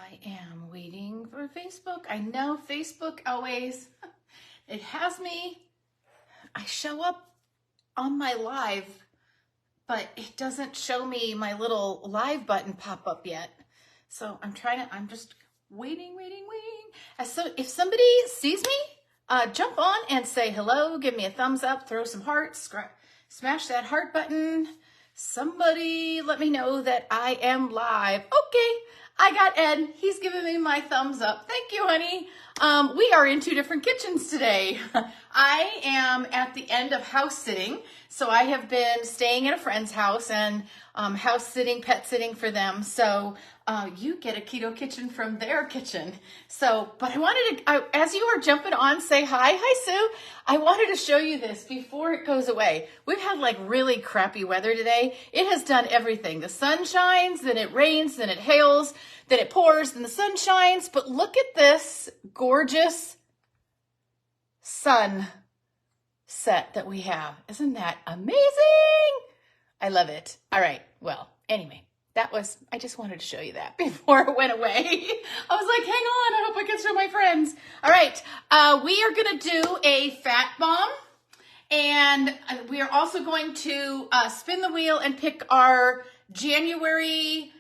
I am waiting for Facebook. I know Facebook always, it has me, I show up on my live, but it doesn't show me my little live button pop up yet. So I'm just waiting. So if somebody sees me, jump on and say hello, give me a thumbs up, throw some hearts, smash that heart button. Somebody let me know that I am live. Okay, I got Ed. He's giving me my thumbs up. Thank you, honey. We are in two different kitchens today. I am at the end of house sitting. So I have been staying at a friend's house and house sitting, pet sitting for them. So you get a keto kitchen from their kitchen. So, but I wanted to, as you are jumping on, say hi. Hi, Sue. I wanted to show you this before it goes away. We've had like really crappy weather today. It has done everything. The sun shines, then it rains, then it hails, then it pours, then the sun shines. But look at this gorgeous sunset that we have. Isn't that amazing? I love it. All right. Well, anyway. I just wanted to show you that before it went away. I was like, hang on, I hope I can show my friends. All right, we are gonna do a fat bomb, and we are also going to spin the wheel and pick our January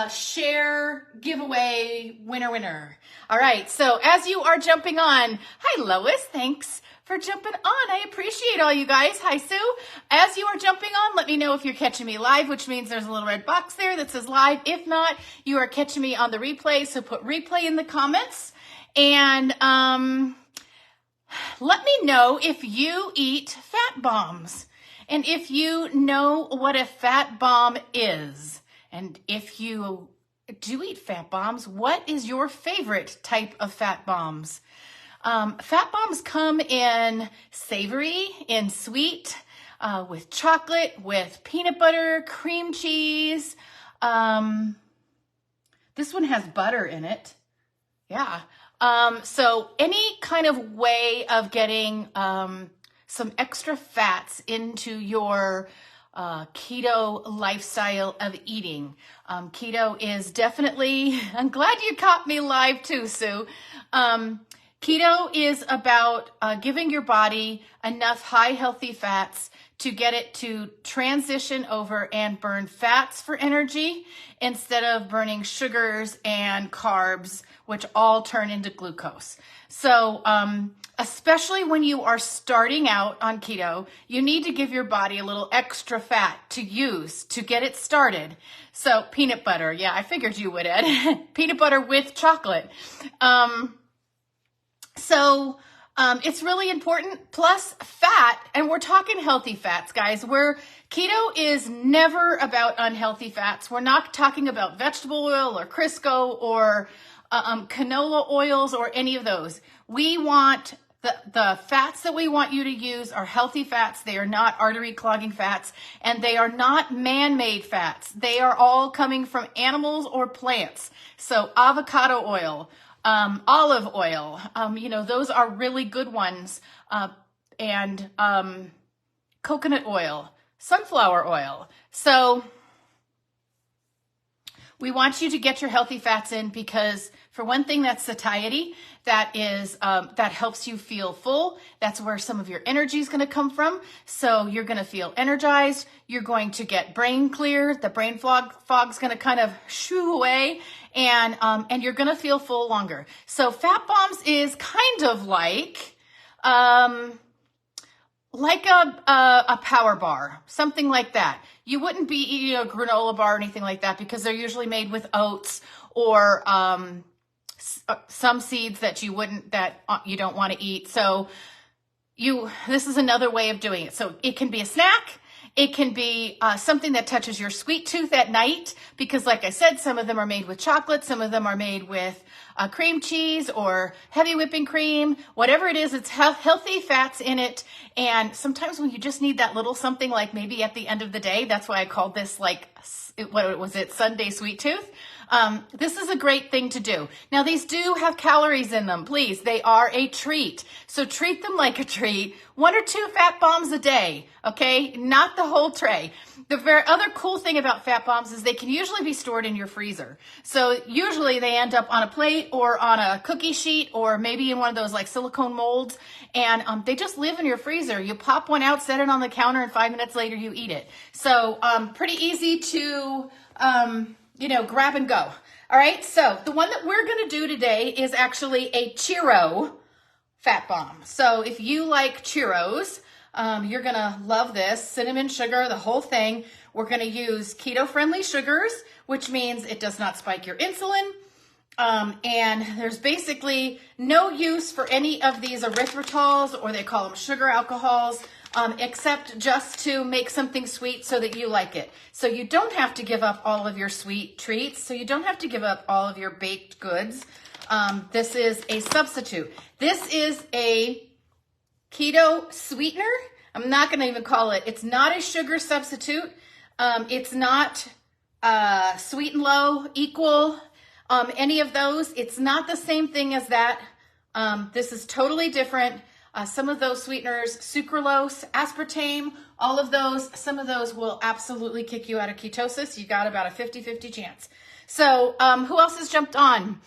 share giveaway winner. All right, so as you are jumping on, hi Lois, thanks for jumping on. I appreciate all you guys. Hi, Sue. As you are jumping on, let me know if you're catching me live, which means there's a little red box there that says live. If not, you are catching me on the replay, so put replay in the comments. And let me know if you eat fat bombs and if you know what a fat bomb is. And if you do eat fat bombs, what is your favorite type of fat bombs? Fat bombs come in savory, in sweet, with chocolate, with peanut butter, cream cheese. This one has butter in it. Yeah. So any kind of way of getting some extra fats into your keto lifestyle of eating. Keto is definitely, I'm glad you caught me live too, Sue. Keto is about giving your body enough high healthy fats to get it to transition over and burn fats for energy instead of burning sugars and carbs, which all turn into glucose. So especially when you are starting out on keto, you need to give your body a little extra fat to use to get it started. So peanut butter, yeah, I figured you would, Ed. Peanut butter with chocolate. So it's really important, plus fat, and we're talking healthy fats, guys. Keto is never about unhealthy fats. We're not talking about vegetable oil or Crisco or canola oils or any of those. We want the fats that we want you to use are healthy fats. They are not artery clogging fats, and they are not man-made fats. They are all coming from animals or plants. So avocado oil, olive oil, those are really good ones. And coconut oil, sunflower oil. So we want you to get your healthy fats in because for one thing, that's satiety. That helps you feel full. That's where some of your energy is going to come from. So you're going to feel energized. You're going to get brain clear. The brain fog's going to kind of shoo away, and you're going to feel full longer. So fat bombs is kind of like a power bar, something like that. You wouldn't be eating a granola bar or anything like that because they're usually made with oats or some seeds that you don't want to eat. So this is another way of doing it. So it can be a snack. It can be something that touches your sweet tooth at night because, like I said, some of them are made with chocolate. Some of them are made with cream cheese or heavy whipping cream. Whatever it is, it's healthy fats in it. And sometimes when you just need that little something, like maybe at the end of the day, that's why I called this Sunday sweet tooth. This is a great thing to do. Now, these do have calories in them. Please, they are a treat. So treat them like a treat. 1 or 2 fat bombs a day, okay? Not the whole tray. The very other cool thing about fat bombs is they can usually be stored in your freezer. So usually they end up on a plate or on a cookie sheet or maybe in one of those like silicone molds. And they just live in your freezer. You pop one out, set it on the counter, and 5 minutes later you eat it. So pretty easy to, grab and go. All right, so the one that we're going to do today is actually a Churro Fat Bomb. So if you like churros, you're going to love this. Cinnamon, sugar, the whole thing. We're going to use keto-friendly sugars, which means it does not spike your insulin. And there's basically no use for any of these erythritols, or they call them sugar alcohols, except just to make something sweet so that you like it. So you don't have to give up all of your sweet treats. So you don't have to give up all of your baked goods. This is a substitute. This is a keto sweetener. I'm not going to even call it. It's not a sugar substitute. It's not sweet and low, equal, any of those. It's not the same thing as that. This is totally different. Some of those sweeteners, sucralose, aspartame, all of those, some of those will absolutely kick you out of ketosis. You got about a 50-50 chance. So who else has jumped on?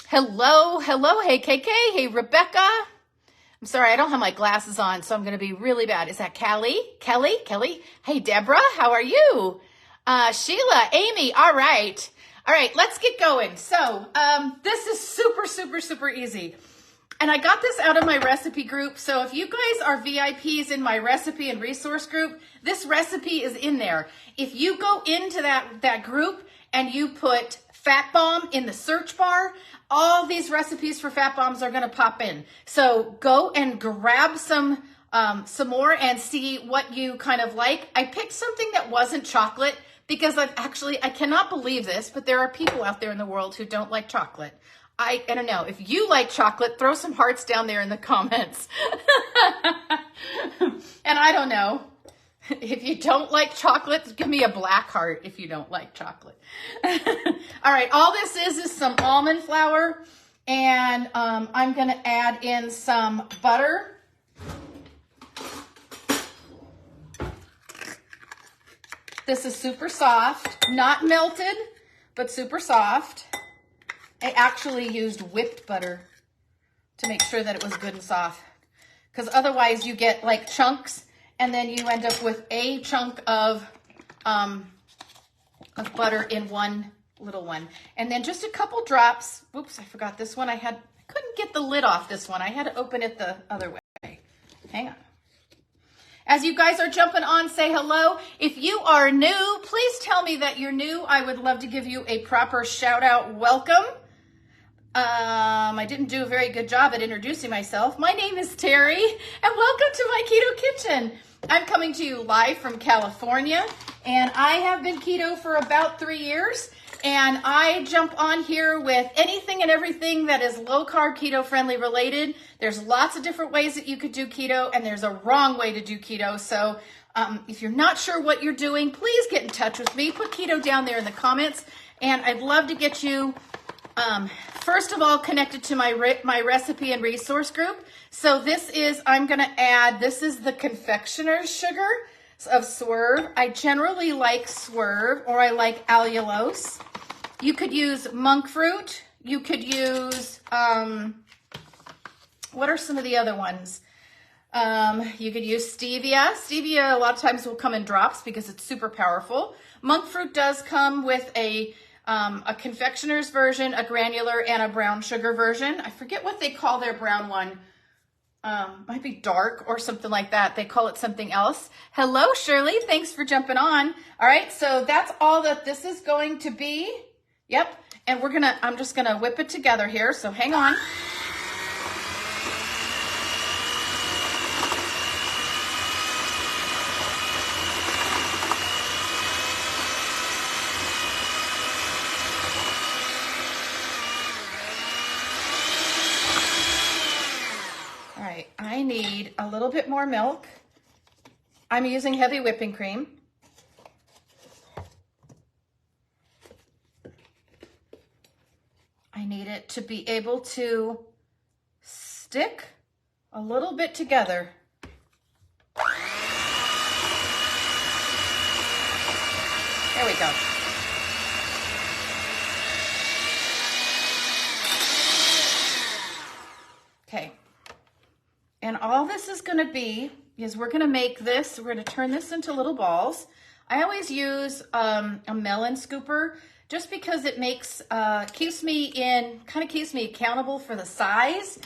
Hello. Hey, KK. Hey, Rebecca. I'm sorry, I don't have my glasses on, so I'm going to be really bad. Is that Kelly? Hey, Deborah, how are you? Sheila, Amy, all right. All right, let's get going. So this is super easy. And I got this out of my recipe group. So if you guys are VIPs in my recipe and resource group, this recipe is in there. If you go into that group and you put Fat Bomb in the search bar, all these recipes for fat bombs are going to pop in. So go and grab some more and see what you kind of like. I picked something that wasn't chocolate because I cannot believe this, but there are people out there in the world who don't like chocolate. I don't know. If you like chocolate, throw some hearts down there in the comments. And I don't know. If you don't like chocolate, give me a black heart if you don't like chocolate. All right, all this is some almond flour, and I'm going to add in some butter. This is super soft, not melted, but super soft. I actually used whipped butter to make sure that it was good and soft, because otherwise you get like chunks, and then you end up with a chunk of butter in one little one. And then just a couple drops. Oops, I forgot this one. I couldn't get the lid off this one. I had to open it the other way. Hang on. As you guys are jumping on, say hello. If you are new, please tell me that you're new. I would love to give you a proper shout out welcome. I didn't do a very good job at introducing myself. My name is Terry, and welcome to my keto kitchen. I'm coming to you live from California, and I have been keto for about 3 years, and I jump on here with anything and everything that is low-carb, keto-friendly related. There's lots of different ways that you could do keto, and there's a wrong way to do keto. So if you're not sure what you're doing, please get in touch with me. Put keto down there in the comments, and I'd love to get you first of all connected to my recipe and resource group. So this is, this is the confectioner's sugar of Swerve. I generally like Swerve, or I like allulose. You could use monk fruit. You could use, what are some of the other ones? You could use stevia. Stevia a lot of times will come in drops because it's super powerful. Monk fruit does come with a confectioner's version, a granular, and a brown sugar version. I forget what they call their brown one. Might be dark or something like that. They call it something else. Hello, Shirley. Thanks for jumping on. All right, so that's all that this is going to be. Yep, and I'm just gonna whip it together here, so hang on. I need a little bit more milk. I'm using heavy whipping cream. need it to be able to stick a little bit together. There we go. Okay. And all this is going to be is we're going to make this, we're going to turn this into little balls. I always use a melon scooper just because it makes, keeps me accountable for the size,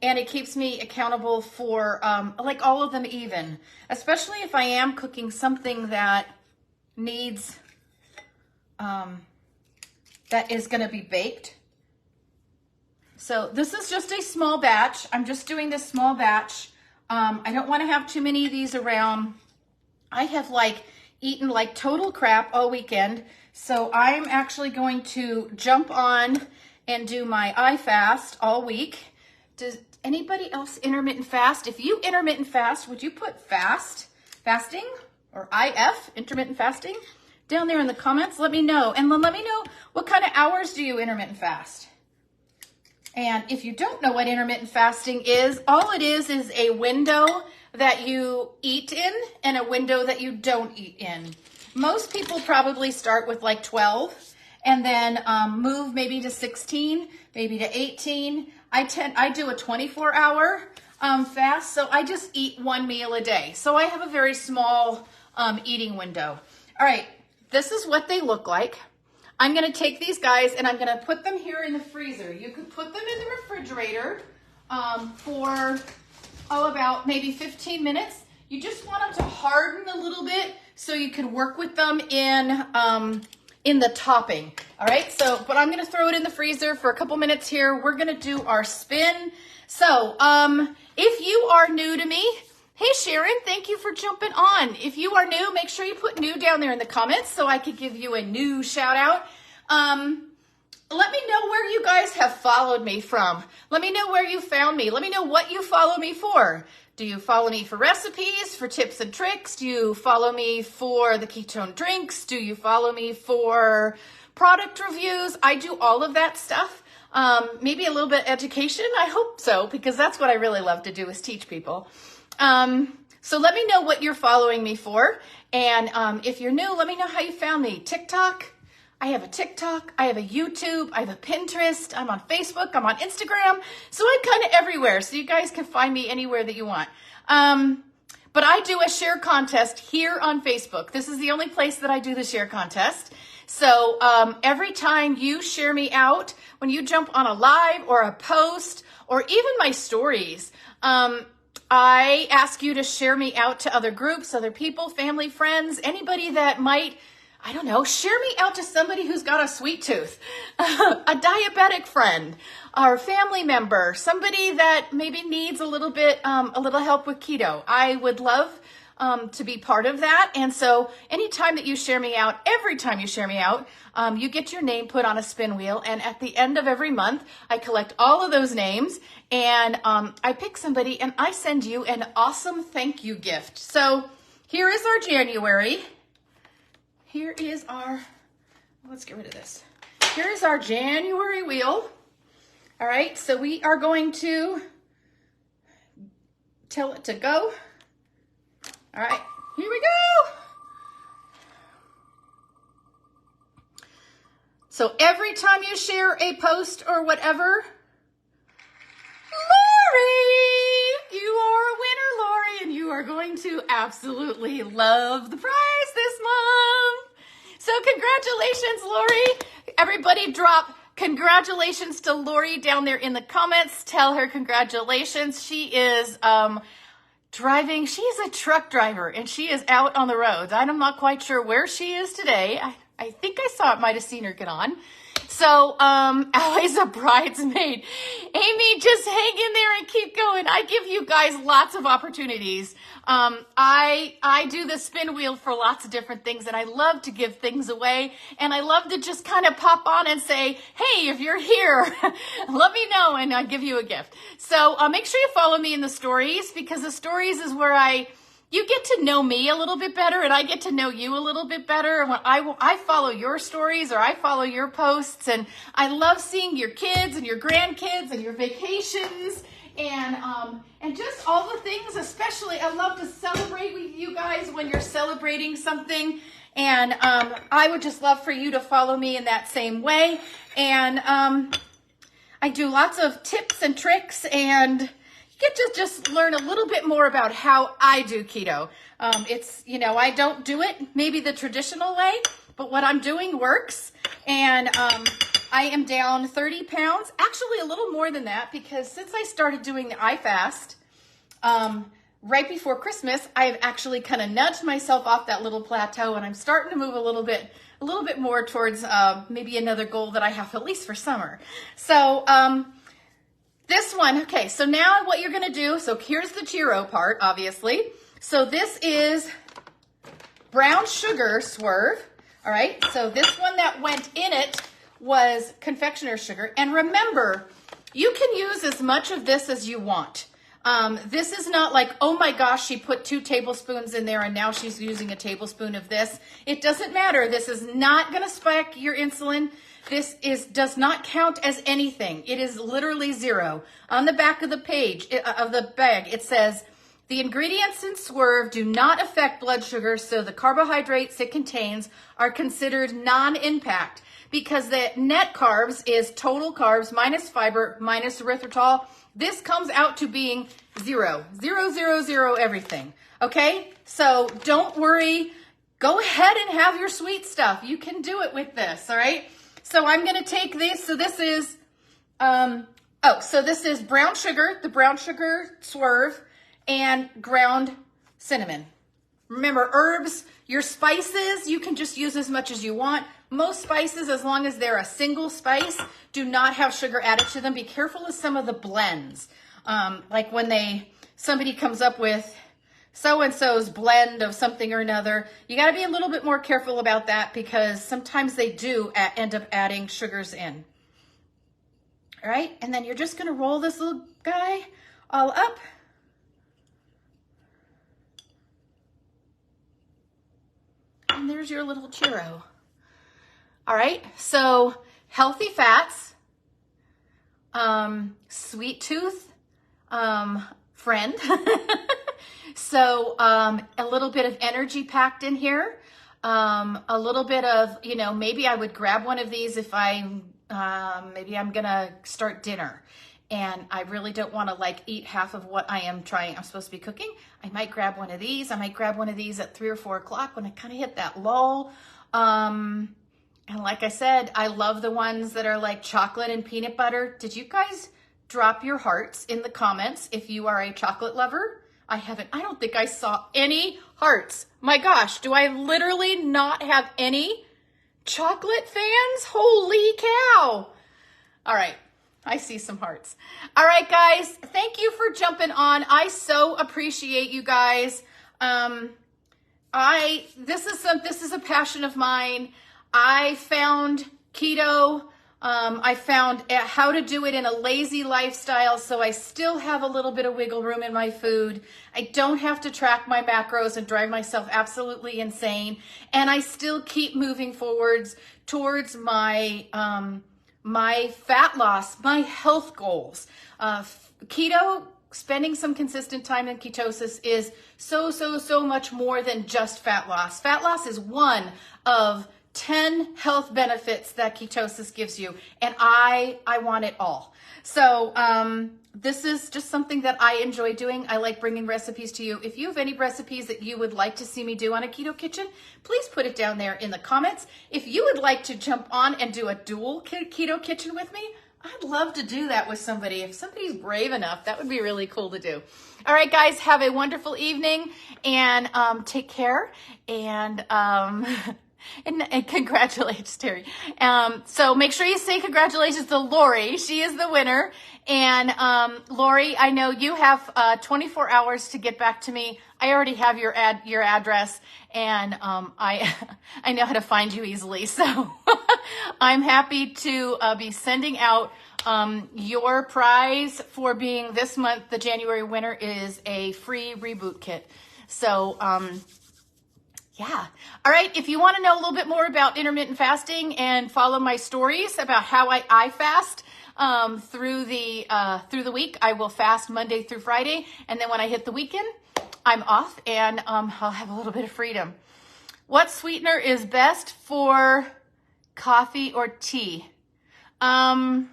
and it keeps me accountable for like all of them even, especially if I am cooking something that needs, that is going to be baked. So this is just a small batch. I'm just doing this small batch. I don't want to have too many of these around. I have eaten like total crap all weekend. So I'm actually going to jump on and do my iFast all week. Does anybody else intermittent fast? If you intermittent fast, would you put fasting or IF, intermittent fasting, down there in the comments? Let me know. And then let me know what kind of hours do you intermittent fast? And if you don't know what intermittent fasting is, all it is a window that you eat in and a window that you don't eat in. Most people probably start with 12 and then move maybe to 16, maybe to 18. I do a 24-hour fast, so I just eat one meal a day. So I have a very small eating window. All right, this is what they look like. I'm going to take these guys and I'm going to put them here in the freezer. You could put them in the refrigerator for, about maybe 15 minutes. You just want them to harden a little bit so you can work with them in the topping. All right, but I'm going to throw it in the freezer for a couple minutes here. We're going to do our spin. So if you are new to me, hey Sharon, thank you for jumping on. If you are new, make sure you put new down there in the comments so I could give you a new shout out. Let me know where you guys have followed me from. Let me know where you found me. Let me know what you follow me for. Do you follow me for recipes, for tips and tricks? Do you follow me for the ketone drinks? Do you follow me for product reviews? I do all of that stuff. Maybe a little bit of education. I hope so, because that's what I really love to do, is teach people. So let me know what you're following me for. And if you're new, let me know how you found me. TikTok. I have a TikTok. I have a YouTube. I have a Pinterest. I'm on Facebook. I'm on Instagram. So I'm kind of everywhere. So you guys can find me anywhere that you want. But I do a share contest here on Facebook. This is the only place that I do the share contest. So every time you share me out, when you jump on a live or a post or even my stories, I ask you to share me out to other groups, other people, family, friends, anybody that might, I don't know, share me out to somebody who's got a sweet tooth, a diabetic friend, or family member, somebody that maybe needs a little help with keto. I would love to be part of that. And so anytime that you share me out, every time you share me out, you get your name put on a spin wheel. And at the end of every month, I collect all of those names and I pick somebody and I send you an awesome thank you gift. So here is our January. Here is our, let's get rid of this. Here is our January wheel. All right, so we are going to tell it to go. All right, here we go. So every time you share a post or whatever, Lori, you are a winner, Lori, and you are going to absolutely love the prize this month. So congratulations, Lori. Everybody drop congratulations to Lori down there in the comments. Tell her congratulations. She is driving. She's a truck driver and she is out on the roads. I'm not quite sure where she is today. I think I might have seen her get on. So, Allie's a bridesmaid. Amy, just hang in there and keep going. I give you guys lots of opportunities. I do the spin wheel for lots of different things and I love to give things away and I love to just kind of pop on and say, hey, if you're here, let me know and I'll give you a gift. So, make sure you follow me in the stories because the stories is where I you get to know me a little bit better, and I get to know you a little bit better. And when I follow your stories, or I follow your posts, and I love seeing your kids and your grandkids and your vacations and just all the things. Especially, I love to celebrate with you guys when you're celebrating something. And I would just love for you to follow me in that same way. And I do lots of tips and tricks, and you get to just learn a little bit more about how I do keto. It's, you know, I don't do it maybe the traditional way, but what I'm doing works. And I am down 30 pounds, actually a little more than that, because since I started doing the iFast right before Christmas, I have actually kind of nudged myself off that little plateau, and I'm starting to move a little bit more towards maybe another goal that I have, at least for summer. So this one, okay, so now what you're gonna do, so here's the Churro part, obviously. So this is brown sugar Swerve, all right? So this one that went in it was confectioner sugar. And remember, you can use as much of this as you want. This is not like, oh my gosh, she put 2 tablespoons in there and now she's using a tablespoon of this. It doesn't matter. This is not going to spike your insulin. This does not count as anything. It is literally 0. On the back of the page of the bag, it says, the ingredients in Swerve do not affect blood sugar, so the carbohydrates it contains are considered non-impact, because the net carbs is total carbs minus fiber minus erythritol. This comes out to being 0, 0, 0, 0, everything. Okay? So don't worry. Go ahead and have your sweet stuff. You can do it with this, all right? So I'm going to take this. So this is, so this is brown sugar, the brown sugar Swerve, and ground cinnamon. Remember, herbs, your spices, you can just use as much as you want. Most spices, as long as they're a single spice, do not have sugar added to them. Be careful of some of the blends. Like when somebody comes up with so-and-so's blend of something or another, you got to be a little bit more careful about that, because sometimes they do end up adding sugars in. All right, and then you're just going to roll this little guy all up. And there's your little churro. All right, so healthy fats, sweet tooth, friend. So a little bit of energy packed in here. A little bit of, you know, maybe I would grab one of these if maybe I'm gonna start dinner and I really don't want to like eat half of what I'm supposed to be cooking. I might grab one of these. I might grab one of these at 3 or 4 o'clock when I kind of hit that lull. And like I said, I love the ones that are like chocolate and peanut butter. Did you guys drop your hearts in the comments if you are a chocolate lover? I don't think I saw any hearts. My gosh, do I literally not have any chocolate fans? Holy cow. This I see some hearts. All right, guys, thank you for jumping on. I so appreciate you guys. This is a passion of mine. I found keto. I found how to do it in a lazy lifestyle, so I still have a little bit of wiggle room in my food. I don't have to track my macros and drive myself absolutely insane, and I still keep moving forwards towards my my fat loss, my health goals. Keto, spending some consistent time in ketosis is so much more than just fat loss. Fat loss is one of 10 health benefits that ketosis gives you, and I want it all. So this is just something that I enjoy doing. I like bringing recipes to you. If you have any recipes that you would like to see me do on a keto kitchen, please put it down there in the comments. If you would like to jump on and do a dual keto kitchen with me, I'd love to do that with somebody. If somebody's brave enough, that would be really cool to do. All right, guys, have a wonderful evening, and take care, and congratulations, Terry. So make sure you say congratulations to Lori. She is the winner. And Lori, I know you have 24 hours to get back to me. I already have your address, and I know how to find you easily. So I'm happy to be sending out your prize for being this month. The January winner is a free reboot kit. So, yeah. All right. If you want to know a little bit more about intermittent fasting and follow my stories about how I fast through the week, I will fast Monday through Friday, and then when I hit the weekend, I'm off and I'll have a little bit of freedom. What sweetener is best for coffee or tea? So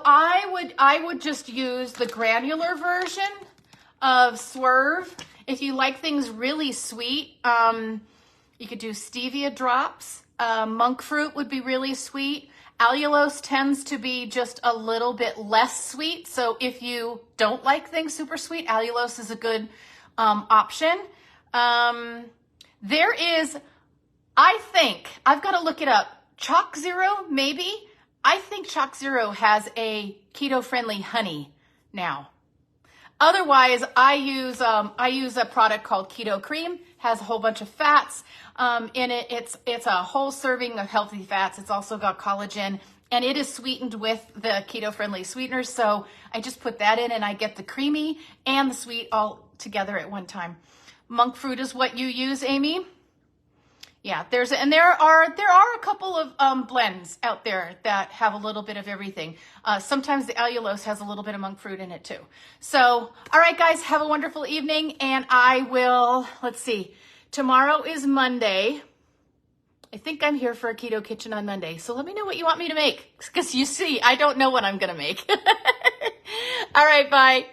I would just use the granular version of Swerve. If you like things really sweet, you could do stevia drops. Monk fruit would be really sweet. Allulose tends to be just a little bit less sweet. So if you don't like things super sweet, allulose is a good option. There is, I think, I've got to look it up. Chalk Zero, maybe. I think Chalk Zero has a keto-friendly honey now. Otherwise, I use a product called Keto Cream. Has a whole bunch of fats in it. It's a whole serving of healthy fats. It's also got collagen, and it is sweetened with the keto-friendly sweeteners. So I just put that in, and I get the creamy and the sweet all together at one time. Monk fruit is what you use, Amy? Yeah, there are a couple of blends out there that have a little bit of everything. Sometimes the allulose has a little bit of monk fruit in it too. So, all right, guys, have a wonderful evening, and I will, let's see, tomorrow is Monday. I think I'm here for a keto kitchen on Monday. So let me know what you want me to make, because you see, I don't know what I'm going to make. All right, bye.